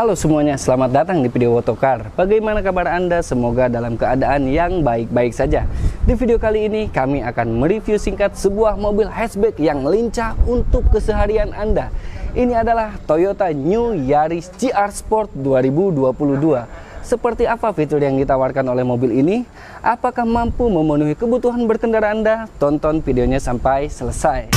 Halo semuanya, selamat datang di video Otokar. Bagaimana kabar Anda? Semoga dalam keadaan yang baik-baik saja. Di video kali ini kami akan mereview singkat sebuah mobil hatchback yang lincah untuk keseharian Anda. Ini adalah Toyota New Yaris GR Sport 2022. Seperti apa fitur yang ditawarkan oleh mobil ini? Apakah mampu memenuhi kebutuhan berkendara Anda? Tonton videonya sampai selesai.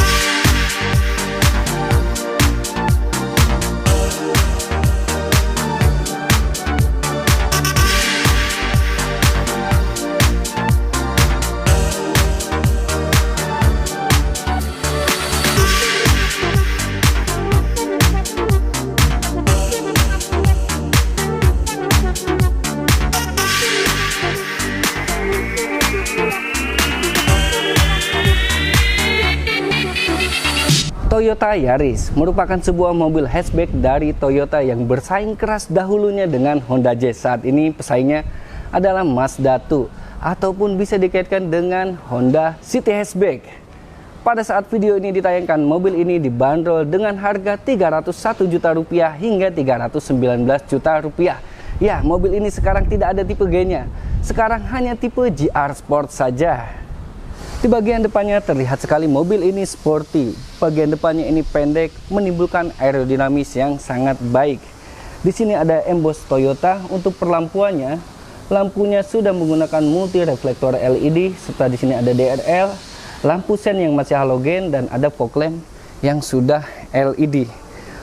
Toyota Yaris merupakan sebuah mobil hatchback dari Toyota yang bersaing keras dahulunya dengan Honda Jazz. Saat ini pesaingnya adalah Mazda 2 ataupun bisa dikaitkan dengan Honda City Hatchback. Pada saat video ini ditayangkan, mobil ini dibanderol dengan harga Rp301 juta hingga Rp319 juta. Ya, mobil ini sekarang tidak ada tipe G-nya. Sekarang hanya tipe GR Sport saja. Di bagian depannya terlihat sekali mobil ini sporty. Bagian depannya ini pendek, menimbulkan aerodinamis yang sangat baik. Di sini ada emboss Toyota untuk perlampuannya. Lampunya sudah menggunakan multi reflektor LED, serta di sini ada DRL, lampu sen yang masih halogen, dan ada fog lamp yang sudah LED.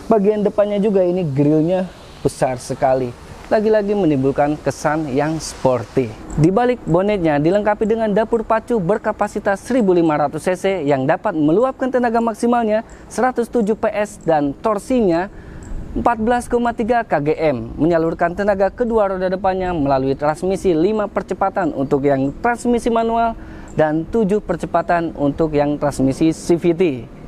Bagian depannya juga ini grillnya besar sekali. Lagi-lagi menimbulkan kesan yang sporty. Di balik bonetnya dilengkapi dengan dapur pacu berkapasitas 1500 cc yang dapat meluapkan tenaga maksimalnya 107 PS dan torsinya 14,3 kgm. Menyalurkan tenaga kedua roda depannya melalui transmisi 5 percepatan untuk yang transmisi manual dan 7 percepatan untuk yang transmisi CVT.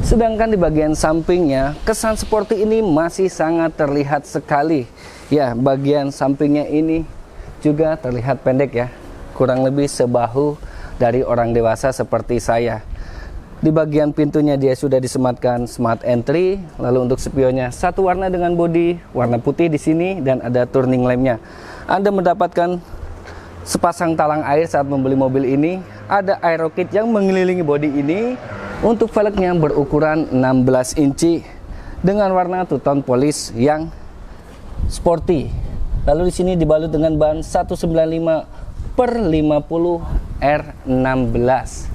Sedangkan di bagian sampingnya, kesan sporty ini masih sangat terlihat sekali. Ya, bagian sampingnya ini juga terlihat pendek ya, kurang lebih sebahu dari orang dewasa seperti saya. Di bagian pintunya dia sudah disematkan smart entry, lalu untuk spionnya satu warna dengan bodi warna putih di sini dan ada turning lampnya. Anda mendapatkan sepasang talang air saat membeli mobil ini. Ada aero kit yang mengelilingi bodi ini. Untuk velgnya berukuran 16 inci dengan warna two tone polish yang sporty. Lalu di sini dibalut dengan ban 195/50 R16.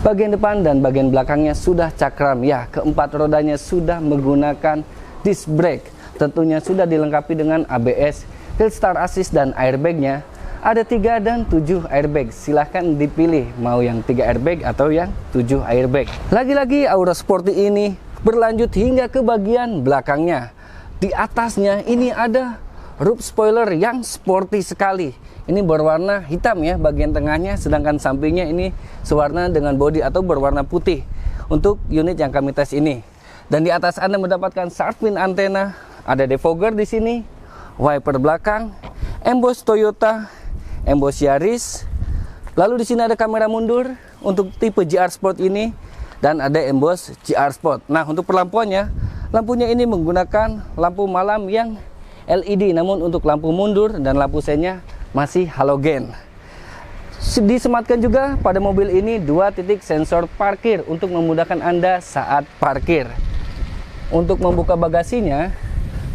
Bagian depan dan bagian belakangnya sudah cakram. Ya, keempat rodanya sudah menggunakan disc brake. Tentunya sudah dilengkapi dengan ABS, hill start assist, dan airbagnya. Ada 3 dan 7 airbag. Silahkan dipilih mau yang 3 airbag atau yang 7 airbag. Lagi-lagi aura sporty ini berlanjut hingga ke bagian belakangnya. Di atasnya ini ada roof spoiler yang sporty sekali. Ini berwarna hitam ya bagian tengahnya, sedangkan sampingnya ini sewarna dengan bodi atau berwarna putih untuk unit yang kami tes ini. Dan di atas Anda mendapatkan shark fin antena, ada defogger di sini, wiper belakang, emboss Toyota, emboss Yaris. Lalu di sini ada kamera mundur untuk tipe GR Sport ini dan ada emboss GR Sport. Nah, untuk perlampuannya, lampunya ini menggunakan lampu malam yang LED, namun untuk lampu mundur dan lampu sennya masih halogen. Disematkan juga pada mobil ini 2 titik sensor parkir untuk memudahkan Anda saat parkir. Untuk membuka bagasinya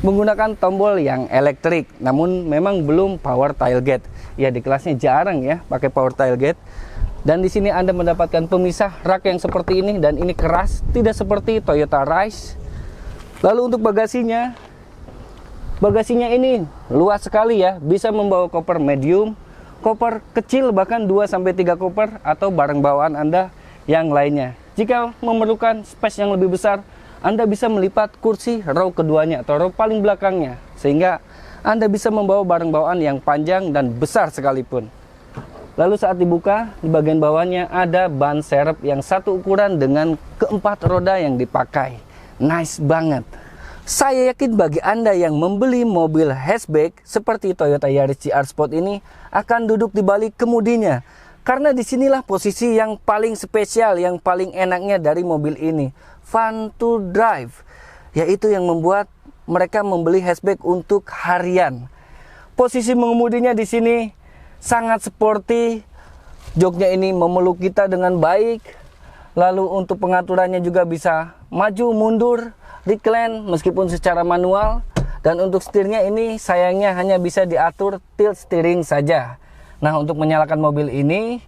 menggunakan tombol yang elektrik, namun memang belum power tailgate. Ya, di kelasnya jarang ya pakai power tailgate. Dan di sini Anda mendapatkan pemisah rak yang seperti ini, dan ini keras, tidak seperti Toyota Rise. Lalu untuk bagasinya ini luas sekali ya, bisa membawa koper medium, koper kecil bahkan 2-3 koper, atau barang bawaan Anda yang lainnya. Jika memerlukan space yang lebih besar, Anda bisa melipat kursi row keduanya atau row paling belakangnya, sehingga Anda bisa membawa barang bawaan yang panjang dan besar sekalipun. Lalu saat dibuka, di bagian bawahnya ada ban serep yang satu ukuran dengan keempat roda yang dipakai. Nice banget. Saya yakin bagi Anda yang membeli mobil hatchback seperti Toyota Yaris GR Sport ini akan duduk di balik kemudinya. Karena disinilah posisi yang paling spesial, yang paling enaknya dari mobil ini. Fun to drive. Yaitu yang membuat mereka membeli hatchback untuk harian. Posisi mengemudinya di sini sangat sporty. Joknya ini memeluk kita dengan baik. Lalu untuk pengaturannya juga bisa maju mundur, recline meskipun secara manual. Dan untuk setirnya ini sayangnya hanya bisa diatur tilt steering saja. Nah, untuk menyalakan mobil ini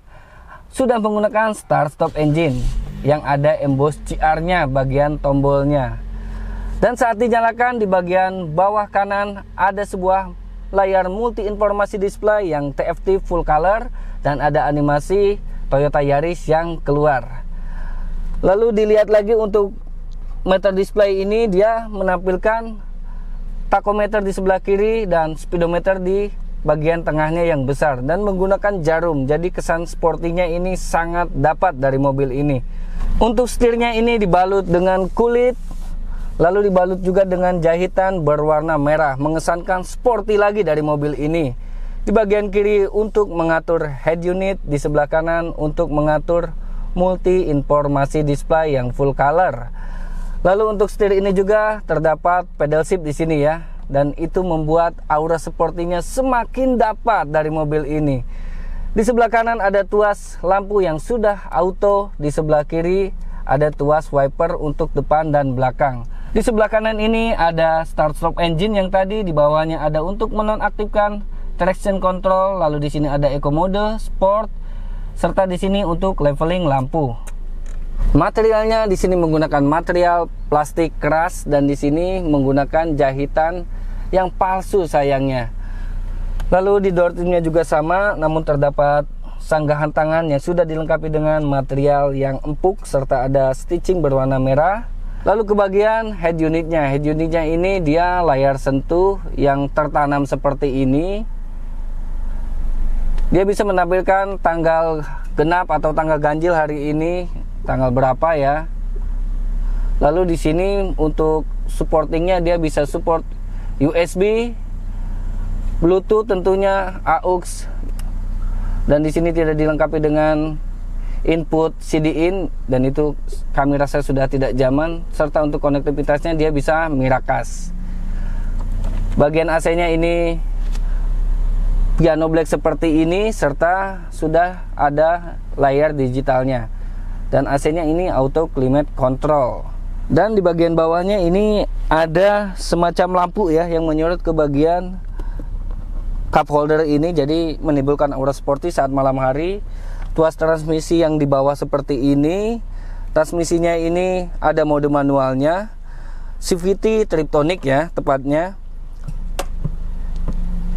sudah menggunakan start stop engine yang ada emboss CR-nya bagian tombolnya. Dan saat dinyalakan di bagian bawah kanan ada sebuah layar multi informasi display yang TFT full color dan ada animasi Toyota Yaris yang keluar. Lalu dilihat lagi untuk meter display ini, dia menampilkan tachometer di sebelah kiri dan speedometer di bagian tengahnya yang besar dan menggunakan jarum. Jadi kesan sportinya ini sangat dapat dari mobil ini. Untuk setirnya ini dibalut dengan kulit, lalu dibalut juga dengan jahitan berwarna merah, mengesankan sporty lagi dari mobil ini. Di bagian kiri untuk mengatur head unit, di sebelah kanan untuk mengatur multi informasi display yang full color. Lalu untuk setir ini juga terdapat pedal shift di sini ya, dan itu membuat aura sportinya semakin dapat dari mobil ini. Di sebelah kanan ada tuas lampu yang sudah auto, di sebelah kiri ada tuas wiper untuk depan dan belakang. Di sebelah kanan ini ada start stop engine yang tadi, di bawahnya ada untuk menonaktifkan traction control, lalu di sini ada eco mode, sport, serta di sini untuk leveling lampu. Materialnya di sini menggunakan material plastik keras dan di sini menggunakan jahitan yang palsu sayangnya. Lalu di door trimnya juga sama, namun terdapat sanggahan tangan yang sudah dilengkapi dengan material yang empuk serta ada stitching berwarna merah. Lalu ke bagian head unitnya. Head unitnya ini dia layar sentuh yang tertanam seperti ini. Dia bisa menampilkan tanggal genap atau tanggal ganjil hari ini, tanggal berapa ya. Lalu di sini untuk supportingnya dia bisa support USB, Bluetooth tentunya, AUX, dan di sini tidak dilengkapi dengan input CD-in dan itu kami rasa sudah tidak zaman, serta untuk konektivitasnya dia bisa Miracast. Bagian AC-nya ini piano black seperti ini serta sudah ada layar digitalnya, dan AC-nya ini auto climate control. Dan di bagian bawahnya ini ada semacam lampu ya yang menyorot ke bagian cup holder ini, jadi menimbulkan aura sporty saat malam hari. Tuas transmisi yang di bawah seperti ini. Transmisinya ini ada mode manualnya, CVT Triptonic ya tepatnya.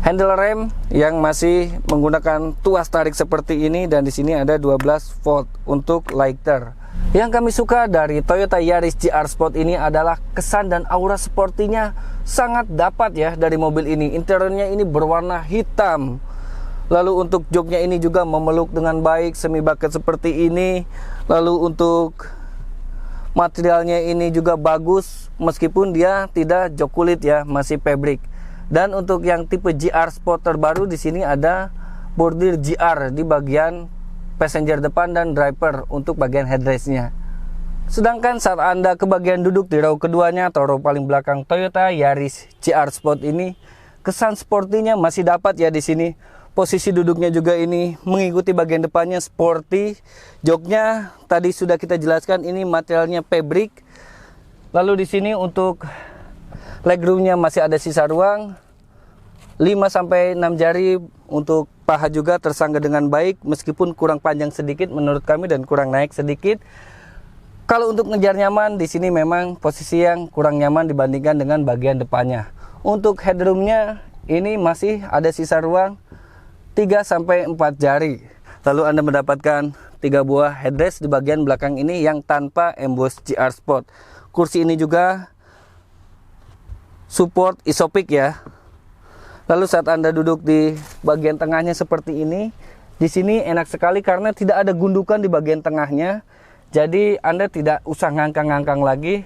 Handle rem yang masih menggunakan tuas tarik seperti ini, dan di sini ada 12 volt untuk lighter. Yang kami suka dari Toyota Yaris GR Sport ini adalah kesan dan aura sportinya sangat dapat ya dari mobil ini. Interiornya ini berwarna hitam. Lalu untuk joknya ini juga memeluk dengan baik, semi bucket seperti ini. Lalu untuk materialnya ini juga bagus, meskipun dia tidak jok kulit ya, masih fabric. Dan untuk yang tipe GR Sport terbaru di sini ada bordir GR di bagian passenger depan dan driver untuk bagian headrestnya. Sedangkan saat Anda ke bagian duduk di row keduanya atau row paling belakang Toyota Yaris GR Sport ini, kesan sportinya masih dapat ya di sini. Posisi duduknya juga ini mengikuti bagian depannya sporty. Joknya tadi sudah kita jelaskan ini materialnya fabric. Lalu di sini untuk legroomnya masih ada sisa ruang 5-6 jari. Untuk paha juga tersangga dengan baik, meskipun kurang panjang sedikit menurut kami dan kurang naik sedikit. Kalau untuk ngejar nyaman di sini memang posisi yang kurang nyaman dibandingkan dengan bagian depannya. Untuk headroomnya ini masih ada sisa ruang 3-4 jari. Lalu Anda mendapatkan 3 buah headrest di bagian belakang ini yang tanpa emboss GR Sport. Kursi ini juga support isopik ya. Lalu saat Anda duduk di bagian tengahnya seperti ini, di sini enak sekali karena tidak ada gundukan di bagian tengahnya. Jadi Anda tidak usah ngangkang-ngangkang lagi,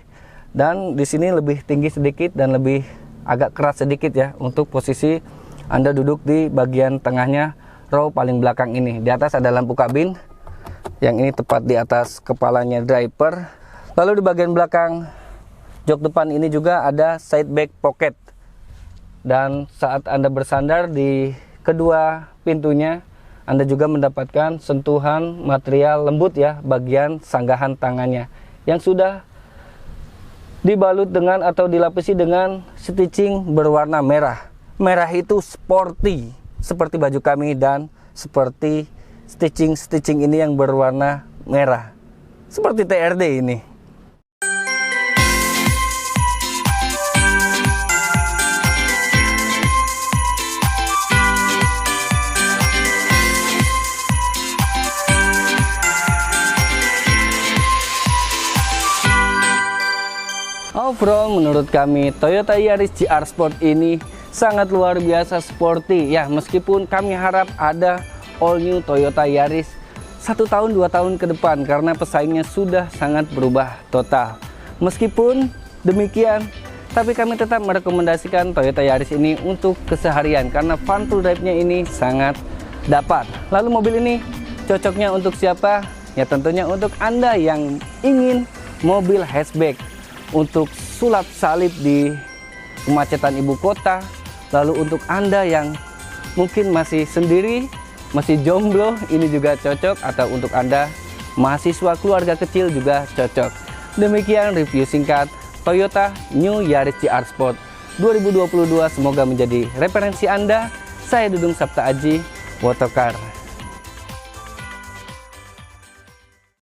dan di sini lebih tinggi sedikit dan lebih agak keras sedikit ya untuk posisi Anda duduk di bagian tengahnya row paling belakang ini. Di atas ada lampu kabin yang ini tepat di atas kepalanya driver. Lalu di bagian belakang Jok depan ini juga ada side back pocket. Dan saat Anda bersandar di kedua pintunya, Anda juga mendapatkan sentuhan material lembut ya bagian sanggahan tangannya yang sudah dibalut dengan atau dilapisi dengan stitching berwarna merah. Merah itu sporty seperti baju kami dan seperti stitching ini yang berwarna merah seperti TRD ini. Overall menurut kami Toyota Yaris GR Sport ini sangat luar biasa sporty ya, meskipun kami harap ada all new Toyota Yaris 1 tahun 2 tahun ke depan karena pesaingnya sudah sangat berubah total. Meskipun demikian, tapi kami tetap merekomendasikan Toyota Yaris ini untuk keseharian karena fun to drive-nya ini sangat dapat. Lalu mobil ini cocoknya untuk siapa? Ya tentunya untuk Anda yang ingin mobil hatchback untuk sulap salib di kemacetan ibu kota. Lalu untuk Anda yang mungkin masih sendiri, masih jomblo, ini juga cocok. Atau untuk Anda mahasiswa keluarga kecil juga cocok. Demikian review singkat Toyota New Yaris GR Sport 2022. Semoga menjadi referensi Anda. Saya Dudung Sapta Aji, Motorcar.